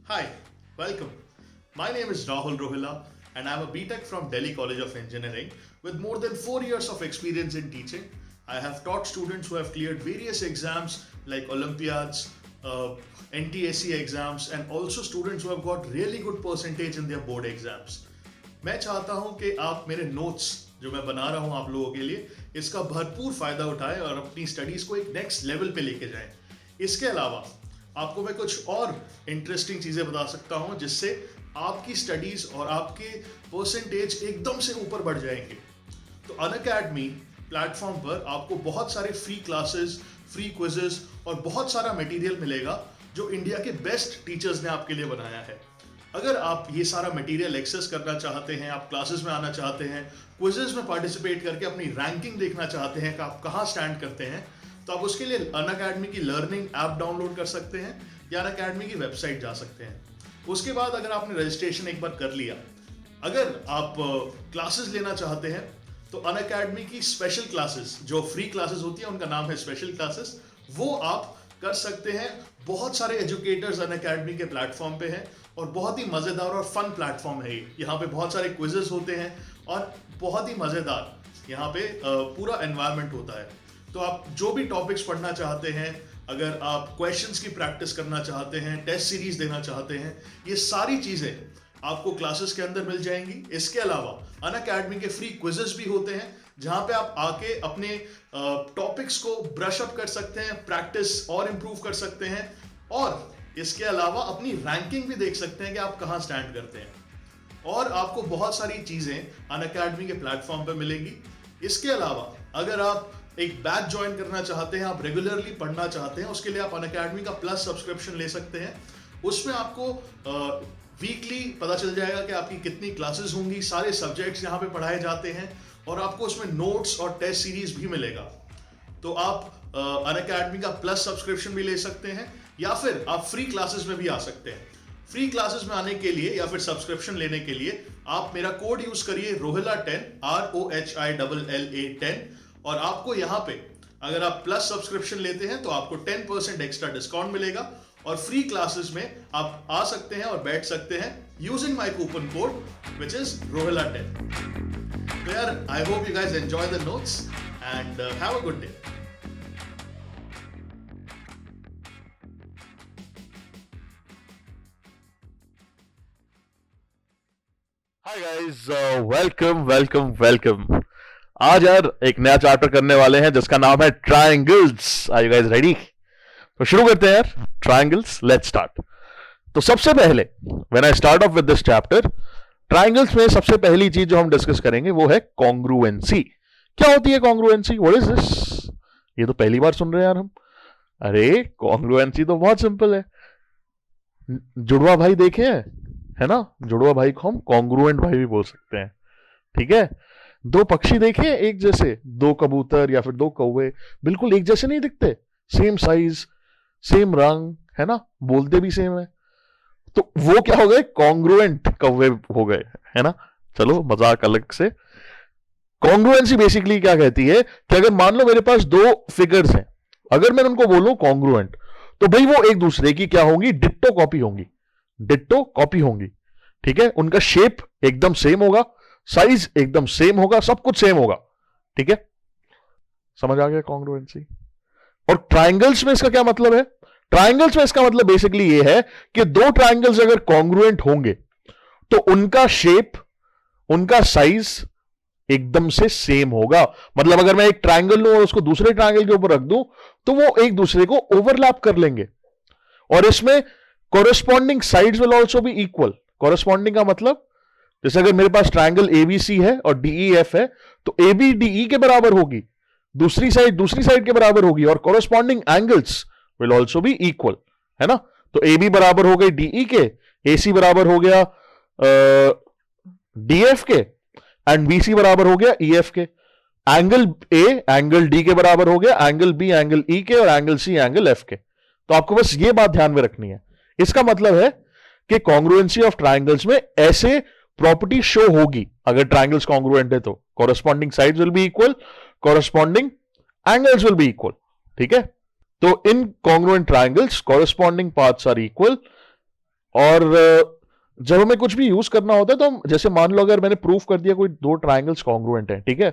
Hi, welcome. My name is Rahul Rohila and I'm a BTech from Delhi College of Engineering with more than 4 years of experience in teaching. I have taught students who have cleared various exams like Olympiads, NTSE exams and also students who have got really good percentage in their board exams. मैं चाहता हूं कि आप मेरे notes जो मैं बना रहा हूं आप लोगों के लिए इसका भरपूर फायदा उठाएं और अपनी स्टडीज को एक नेक्स्ट लेवल पे लेके जाएं। इसके अलावा आपको मैं कुछ और इंटरेस्टिंग चीजें बता सकता हूं जिससे आपकी स्टडीज और आपके परसेंटेज एकदम से ऊपर बढ़ जाएंगे। तो अनअकैडमी प्लेटफॉर्म पर आपको बहुत सारे फ्री क्लासेस, फ्री क्विजेस और बहुत सारा मटेरियल मिलेगा जो इंडिया के बेस्ट टीचर्स ने आपके लिए बनाया है। अगर आप ये सारा मटेरियल एक्सेस करना चाहते हैं, आप क्लासेस में आना चाहते हैं, क्विजेस में पार्टिसिपेट करके अपनी रैंकिंग देखना चाहते हैं कि आप कहाँ स्टैंड करते हैं, तो आप उसके लिए अनअकैडमी की लर्निंग ऐप डाउनलोड कर सकते हैं या अनअकैडमी की वेबसाइट जा सकते हैं। उसके बाद अगर आपने रजिस्ट्रेशन एक बार कर लिया, अगर आप क्लासेस लेना चाहते हैं तो अनअकैडमी की स्पेशल क्लासेस जो फ्री क्लासेस होती है उनका नाम है स्पेशल क्लासेस, वो आप कर सकते हैं। बहुत सारे एजुकेटर्स अनअकैडमी के प्लेटफॉर्म पे हैं और बहुत ही मजेदार और फन प्लेटफॉर्म है ये। यहाँ पे बहुत सारे क्विजेस होते हैं और बहुत ही मजेदार यहाँ पे पूरा एनवायरनमेंट होता है। तो आप जो भी टॉपिक्स पढ़ना चाहते हैं, अगर आप क्वेश्चंस की प्रैक्टिस करना चाहते हैं, टेस्ट सीरीज देना चाहते हैं, ये सारी चीजें आपको क्लासेस के अंदर मिल जाएंगी। इसके अलावा अनअकैडमी के फ्री क्विजेस भी होते हैं जहां पे आप आके अपने टॉपिक्स को ब्रश अप कर सकते हैं, प्रैक्टिस और इंप्रूव कर सकते हैं और इसके अलावा अपनी रैंकिंग भी देख सकते हैं कि आप कहां स्टैंड करते हैं। और आपको बहुत सारी चीजें अनअकैडमी के प्लेटफॉर्म पे मिलेंगी। इसके अलावा अगर आप एक बैच ज्वाइन करना चाहते हैं, आप रेगुलरली पढ़ना चाहते हैं, उसके लिए आप अनअकैडमी का प्लस सब्सक्रिप्शन ले सकते हैं। उसमें आपको वीकली पता चल जाएगा कि आपकी कितनी क्लासेस होंगी, सारे सब्जेक्ट्स यहाँ पे पढ़ाए जाते हैं और आपको उसमें नोट्स और टेस्ट सीरीज भी मिलेगा। तो आप अनअकैडमी का प्लस सब्सक्रिप्शन भी ले सकते हैं या फिर आप फ्री क्लासेस में भी आ सकते हैं। फ्री क्लासेस में आने के लिए या फिर सब्सक्रिप्शन लेने के लिए आप मेरा कोड यूज करिए रोहिला10 ROHILLA10 और आपको यहाँ पे अगर आप प्लस सब्सक्रिप्शन लेते हैं तो आपको 10% एक्स्ट्रा डिस्काउंट मिलेगा और फ्री क्लासेस में आप आ सकते हैं और बैठ सकते हैं using my coupon code which is रोहिला10। तो यार I hope you guys enjoy the notes and have a good day. Hi guys, welcome welcome welcome. आज यार एक नया चैप्टर करने वाले हैं जिसका नाम है triangles. Are you guys ready? तो शुरू करते हैं यार। Triangles, let's start. तो सबसे पहले when I start off with this chapter, triangles में सबसे पहली चीज जो हम डिस्कस करेंगे वो है कॉन्ग्रुएंसी। क्या होती है कॉन्ग्रुएंसी? What is this? ये तो पहली बार सुन रहे हैं यार हम। अरे कॉन्ग्रुएंसी तो बहुत सिंपल है। जुड़वा भाई देखे हैं, है ना? जुड़वा भाई को हम कॉन्ग्रुएंट भाई भी बोल सकते हैं। ठीक है? दो पक्षी देखे एक जैसे, दो कबूतर या फिर दो कौवे बिल्कुल एक जैसे नहीं दिखते, सेम साइज, सेम रंग, है ना? बोलते भी सेम है, तो वो क्या हो गए? कॉन्ग्रुएंट कौवे हो गए, है ना? चलो मजाक अलग से। कॉन्ग्रुएंसी बेसिकली क्या कहती है कि अगर मान लो मेरे पास दो फिगर्स हैं, अगर मैं उनको बोलूं कॉन्ग्रुएंट, तो भाई वो एक दूसरे की क्या होंगी? डिट्टो कॉपी होंगी। डिट्टो कॉपी होंगी, ठीक है? उनका शेप एकदम सेम होगा, साइज एकदम सेम होगा, सब कुछ सेम होगा। ठीक है? समझ आ गया कॉन्ग्रुएंसी? और ट्रायंगल्स में इसका क्या मतलब है? ट्रायंगल्स में इसका मतलब बेसिकली ये है कि दो ट्रायंगल्स अगर कॉन्ग्रुएंट होंगे तो उनका शेप, उनका साइज एकदम से सेम होगा। मतलब अगर मैं एक ट्रायंगल लूं और उसको दूसरे ट्रायंगल के ऊपर रख दूं तो वो एक दूसरे को ओवरलैप कर लेंगे और इसमें corresponding sides will also be equal. Corresponding का मतलब जैसे अगर मेरे पास ट्रायंगल एबीसी है और डीईएफ है तो एबी डीई के बराबर होगी, दूसरी साइड के बराबर होगी और corresponding angles will also be equal, है ना? तो एबी बराबर हो गई डीई के, एसी बराबर हो गया डीएफ के एंड बीसी बराबर हो गया ईएफ के। एंगल ए एंगल डी के बराबर हो गया, एंगल बी एंगल ई के और एंगल सी एंगल एफ के। तो आपको बस ये बात ध्यान में रखनी है। इसका मतलब है कि कॉन्ग्रुएंसी ऑफ ट्रायंगल्स में ऐसे प्रॉपर्टी शो होगी अगर ट्रायंगल्स कॉन्ग्रुएंट है तो corresponding sides will be equal, corresponding angles will be equal. ठीक है? तो in congruent triangles corresponding parts are equal और जब हमें कुछ भी यूज करना होता है तो हम, जैसे मान लो अगर मैंने प्रूफ कर दिया कोई दो ट्राइंगल्स कॉन्ग्रुएंट है, ठीक है,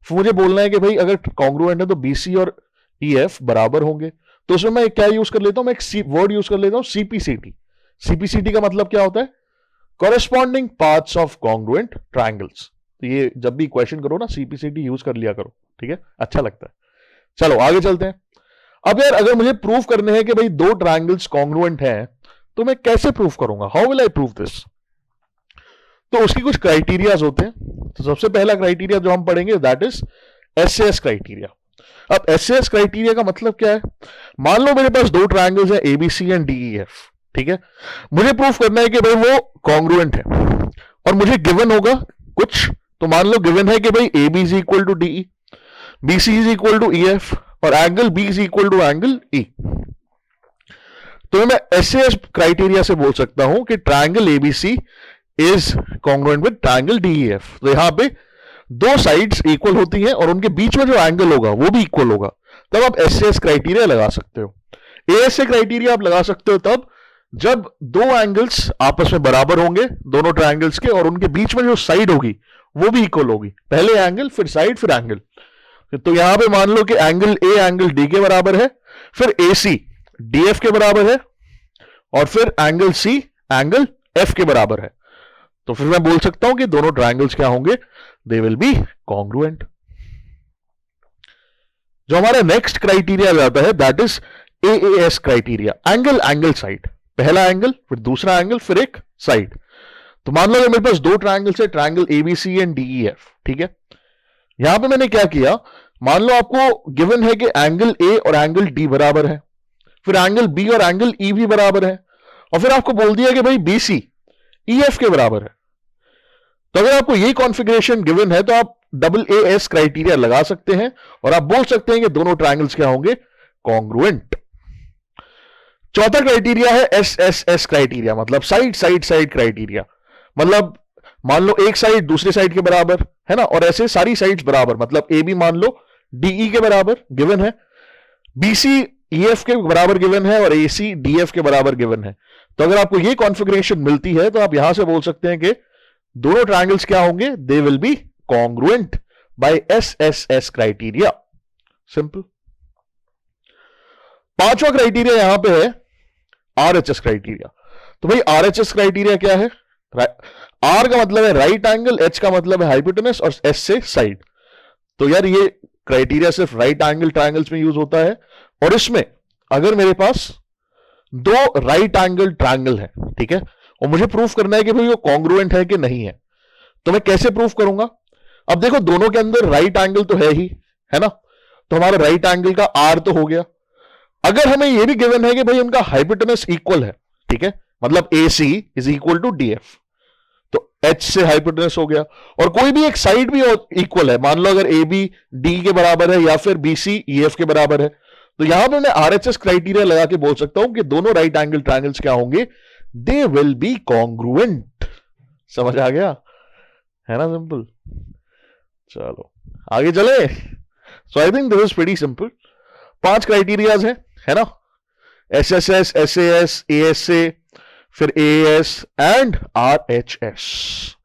फिर मुझे बोलना है कि भाई अगर कॉन्ग्रुएंट है तो बीसी और ईएफ बराबर होंगे, तो उसमें मैं क्या यूज कर लेता हूं, मैं एक वर्ड यूज कर लेता हूं सीपीसीटी। सीपीसीटी का मतलब क्या होता है, corresponding parts of congruent triangles. तो ये जब भी क्वेश्चन करो ना सीपीसीटी यूज कर लिया करो, ठीक है, अच्छा लगता है। चलो आगे चलते हैं। अब यार अगर मुझे प्रूफ करने हैं कि भाई दो ट्राइंगल्स कॉन्ग्रुएंट हैं, तो मैं कैसे प्रूफ करूंगा, how will I prove this? तो उसकी कुछ क्राइटेरियाज होते हैं। तो सबसे पहला क्राइटेरिया जो हम पढ़ेंगे दैट इज एसएएस क्राइटेरिया। अब एसएएस क्राइटेरिया का मतलब क्या है, मान लो मेरे पास दो ट्राइंगल्स हैं एबीसी एंड डीईएफ, ठीक है, मुझे प्रूफ करना है कि भाई वो कॉन्ग्रुएंट है और मुझे गिवन होगा कुछ। तो मान लो गिवन है कि भाई A B is equal to D, B C is equal to E F और angle B is equal to angle E. तो मैं एसएएस क्राइटेरिया से बोल सकता हूं कि triangle ABC is congruent with triangle DEF. तो यहां पे दो साइड्स इक्वल होती हैं और उनके बीच में जो एंगल होगा वो भी इक्वल होगा, तब आप एसएएस क्राइटेरिया लगा सकते हो। एएसए क्राइटेरिया आप लगा सकते हो तब जब दो एंगल्स आपस में बराबर होंगे दोनों ट्राइंगल्स के, और उनके बीच में जो साइड होगी वो भी इक्वल होगी, पहले एंगल फिर साइड फिर एंगल। तो यहां पे मान लो कि एंगल ए एंगल डी के बराबर है, फिर ए सी डीएफ के बराबर है, और फिर एंगल सी एंगल एफ के बराबर है। तो फिर मैं बोल सकता हूं कि दोनों ट्राइंगल्स क्या होंगे, दे विल बी कॉन्ग्रुएंट। जो हमारा नेक्स्ट क्राइटेरिया जाता है that is AAS criteria, angle angle side. पहला एंगल फिर दूसरा एंगल फिर एक साइड। तो मान लो मेरे पास दो ट्राइंगल्स है, ट्राइंगल एबीसी एंड डीईएफ, ठीक है। यहां पे मैंने क्या किया, मान लो आपको गिवन है कि एंगल ए और एंगल डी बराबर है, फिर एंगल बी और एंगल ई भी बराबर है, और फिर आपको बोल दिया कि भाई बी सी ई एफ के बराबर है। तो अगर आपको ये कॉन्फ़िगरेशन गिवन है तो आप डबल ए एस क्राइटेरिया लगा सकते हैं और आप बोल सकते हैं कि दोनों ट्राइंगल्स क्या होंगे, कॉन्ग्रुएंट। चौथा क्राइटेरिया है एस एस एस क्राइटेरिया, मतलब साइड साइड साइड क्राइटेरिया। मतलब मान लो एक साइड दूसरे साइड के बराबर है ना, और ऐसे सारी साइड्स बराबर, मतलब ए बी मान लो डीई के बराबर गिवन है, बीसी ईएफ के बराबर गिवन है, और एसी डीएफ के बराबर गिवन है। तो अगर आपको ये कॉन्फ़िगरेशन मिलती है तो आप यहां से बोल सकते हैं कि दोनों ट्राइंगल्स क्या होंगे, they will be congruent by S S S criteria. Simple. पांचवा क्राइटेरिया यहां पे है आरएचएस क्राइटेरिया। तो भाई आरएचएस क्राइटेरिया क्या है, आर का मतलब है राइट एंगल, एच का मतलब है हाइपोटेनस, और एस से साइड। तो यार ये क्राइटेरिया सिर्फ राइट एंगल ट्राइंगल्स में यूज होता है, और इसमें अगर मेरे पास दो राइट एंगल ट्राइंगल है, ठीक है, और मुझे प्रूफ करना है कि भाई वो कॉन्ग्रुएंट है कि नहीं है, तो मैं कैसे प्रूफ करूंगा। अब देखो दोनों के अंदर राइट एंगल तो है ही, है ना, तो हमारा राइट एंगल का आर तो हो गया। अगर हमें यह भी गिवन है कि भाई उनका हाइपोटेनस इक्वल है, ठीक है, मतलब A C is equal to D F, तो एच से हाइपोटेनस हो गया, और कोई भी एक साइड भी इक्वल है, मान लो अगर ए बी डी के बराबर है या फिर बी सी ई एफ के बराबर है, तो यहां पर मैं आरएचएस क्राइटेरिया लगा के बोल सकता हूं कि दोनों राइट एंगल ट्राइंगल्स क्या होंगे, दे विल बी कॉन्ग्रुएंट। समझ आ गया, है ना, सिंपल। चलो आगे चले। So I think this is pretty simple. 5 criterias है ना, S S S, S A S, A S A, फिर A S and R H S.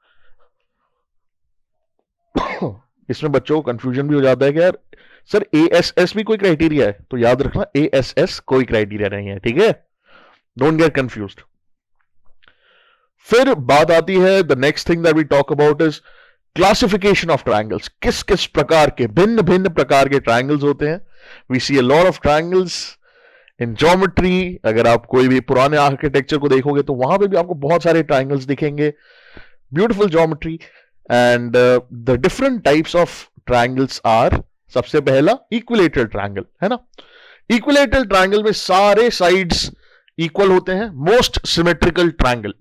इसमें बच्चों को कंफ्यूजन भी हो जाता है कि यार सर ए एस एस भी कोई क्राइटेरिया है, तो याद रखना ए एस एस कोई क्राइटेरिया नहीं है, ठीक है, डोंट गेट कंफ्यूज्ड। फिर बात आती है the next thing that we talk about is classification of triangles. किस किस प्रकार के भिन्न भिन्न प्रकार के ट्राइंगल्स होते हैं। We see a lot of triangles in geometry. अगर आप कोई भी पुराने आर्किटेक्चर को देखोगे तो वहां पे भी आपको बहुत सारे ट्राइंगल्स दिखेंगे, beautiful geometry. And the different types of triangles are, सबसे पहला इक्विलेटरल ट्राइंगल, है ना। इक्विलेटरल ट्राइंगल में सारे साइड्स इक्वल होते हैं, मोस्ट सिमेट्रिकल ट्राइंगल,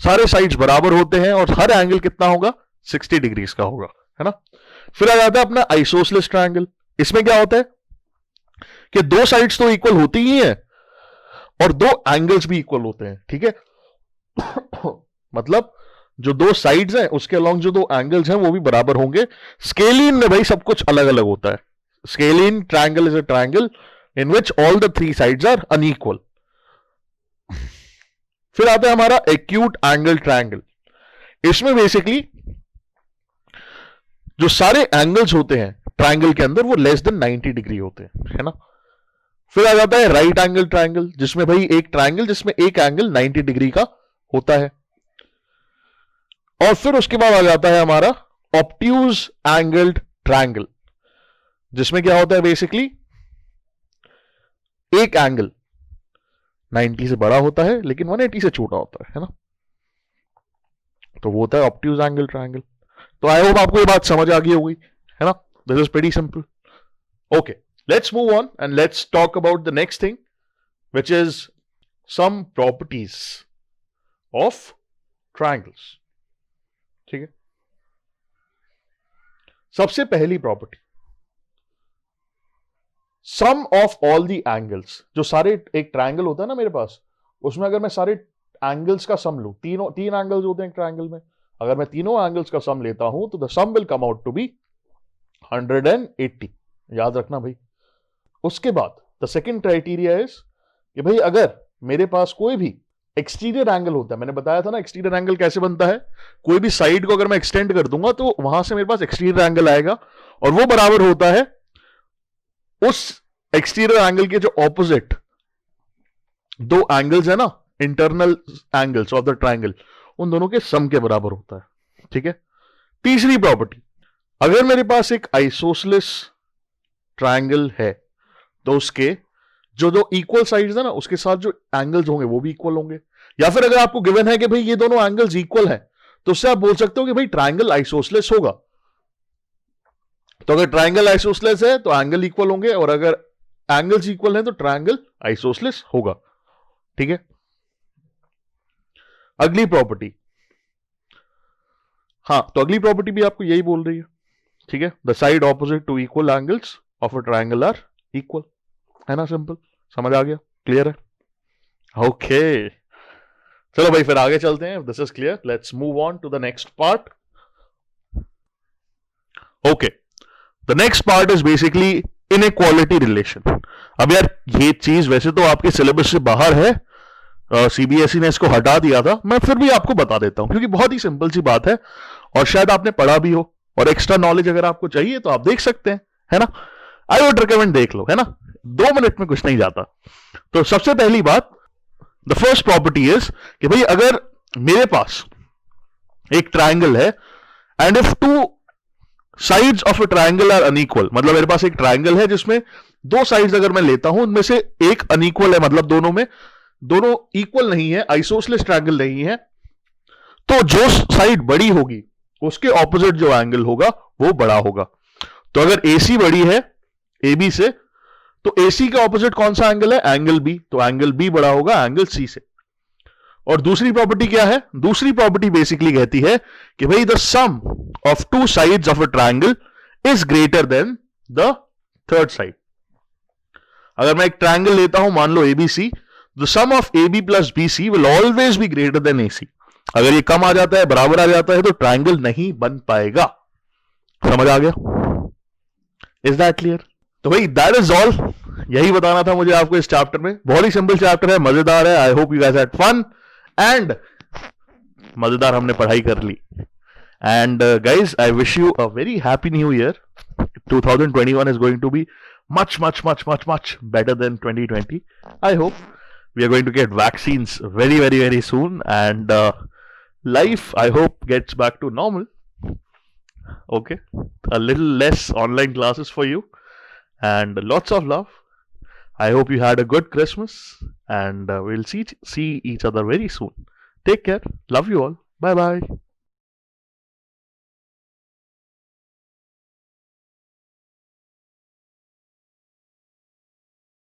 सारे साइड्स बराबर होते हैं और हर एंगल कितना होगा, 60 डिग्रीज का होगा, है ना। फिर आ जाता है अपना आइसोसेलेस ट्राइंगल। इसमें क्या होता है कि दो साइड्स तो इक्वल होती ही है और दो एंगल्स भी इक्वल होते हैं, ठीक है। मतलब जो दो साइड्स हैं उसके अलोंग जो दो एंगल्स हैं वो भी बराबर होंगे। स्केलिन में भाई सब कुछ अलग अलग होता है। Scalene triangle is a triangle in which all the 3 sides are unequal. फिर आता है हमारा एक्यूट एंगल ट्रायंगल। इसमें बेसिकली जो सारे एंगल्स होते हैं ट्रायंगल के अंदर वो लेस देन 90 डिग्री होते हैं, है ना। फिर आ जाता है राइट एंगल ट्रायंगल, जिसमें भाई एक ट्रायंगल जिसमें एक एंगल 90 डिग्री का होता है। और फिर उसके बाद आ जाता है हमारा ऑब्ट्यूज एंगल्ड ट्रायंगल, जिसमें क्या होता है बेसिकली एक एंगल 90 से बड़ा होता है लेकिन 180 से छोटा होता है ना। तो वो होता है ऑब्ट्यूज एंगल ट्रायंगल। तो आई होप आपको ये बात समझ आ गई होगी, है ना। This is pretty simple. Okay, let's move on and let's talk about the next thing, which is some properties of triangles. ठीक है, सबसे पहली property, sum of all the angles. जो सारे एक ट्रायंगल होता है ना मेरे पास, उसमें अगर मैं सारे एंगल्स का सम लूं, तीन एंगल्स होते हैं एक ट्रायंगल में, अगर मैं तीनों एंगल्स का सम लेता हूं तो the sum will come out to be 180। याद रखना भाई। उसके बाद द सेकेंड क्राइटेरिया इज कि भाई अगर मेरे पास कोई भी एक्सटीरियर एंगल होता है, मैंने बताया था ना एक्सटीरियर एंगल कैसे बनता है, कोई भी साइड को अगर मैं एक्सटेंड कर दूंगा तो वहां से मेरे पास एक्सटीरियर एंगल आएगा और वो बराबर होता है उस एक्सटीरियर एंगल के जो ऑपोजिट दो एंगल्स है ना, internal angles of the triangle, उन दोनों के सम के बराबर होता है। ठीक है। तीसरी प्रॉपर्टी, अगर मेरे पास एक आइसोसेलेस ट्रायंगल है तो उसके जो दो इक्वल साइड्स है ना, उसके साथ जो एंगल्स होंगे वो भी इक्वल होंगे। या फिर अगर आपको गिवन है कि भाई ये दोनों एंगल्स इक्वल हैं, तो उससे आप बोल सकते हो कि भाई ट्रायंगल आइसोसेलेस होगा। तो अगर ट्रायंगल आइसोसेलेस है तो एंगल इक्वल होंगे, और अगर एंगल्स इक्वल हैं तो ट्रायंगल आइसोसेलेस होगा। ठीक है। अगली प्रॉपर्टी, हाँ, तो अगली प्रॉपर्टी भी आपको यही बोल रही है। ठीक है, the side opposite to equal angles of a triangle are equal, है ना। सिंपल, समझ आ गया, क्लियर है। ओके, चलो भाई फिर आगे चलते हैं। This is clear, let's move on to the next part. Okay, the next part is basically inequality relation. अब यार ये चीज वैसे तो आपके सिलेबस से बाहर है, सीबीएसई ने इसको हटा दिया था, मैं फिर भी आपको बता देता हूं क्योंकि बहुत ही सिंपल सी बात है और शायद आपने पढ़ा भी हो, और एक्स्ट्रा नॉलेज अगर आपको चाहिए तो आप देख सकते हैं, है ना। आई वुड रिकमेंड देख लो, है ना, 2 मिनट में कुछ नहीं जाता। तो सबसे पहली बात, द फर्स्ट प्रॉपर्टी इज कि भाई अगर मेरे पास एक ट्रायंगल है and if two sides of a triangle are unequal, मतलब मेरे पास एक ट्रायंगल है जिसमें दो साइड्स अगर मैं लेता हूं उनमें से एक अनइक्वल है, मतलब दोनों इक्वल नहीं है, आइसोसेलेस ट्रायंगल नहीं है, तो जो साइड बड़ी होगी उसके ऑपोजिट जो एंगल होगा वो बड़ा होगा। तो अगर AC बड़ी है AB से, तो AC के ऑपोजिट कौन सा एंगल है, एंगल B, तो एंगल B बड़ा होगा एंगल C से। और दूसरी प्रॉपर्टी क्या है, दूसरी प्रॉपर्टी बेसिकली कहती है कि भाई the sum of two sides of a triangle is greater than the third side. अगर मैं एक ट्रायंगल लेता हूं, मान लो ABC, the sum of AB plus BC will always be greater than AC। अगर ये कम आ जाता है, बराबर आ जाता है, तो ट्रायंगल नहीं बन पाएगा। समझ आ गया? Is that clear? तो भाई दैट इज ऑल, यही बताना था मुझे आपको इस चैप्टर में। बहुत ही सिंपल चैप्टर है, मजेदार है। I hope you guys had fun and मजेदार हमने पढ़ाई कर ली। And guys, I wish you a very happy new year. 2021 is going to be much better than 2020. I hope we are going to get vaccines very soon, and life, I hope, gets back to normal. Okay, a little less online classes for you, and lots of love. I hope you had a good Christmas, and we'll see each other very soon. Take care. Love you all. Bye bye.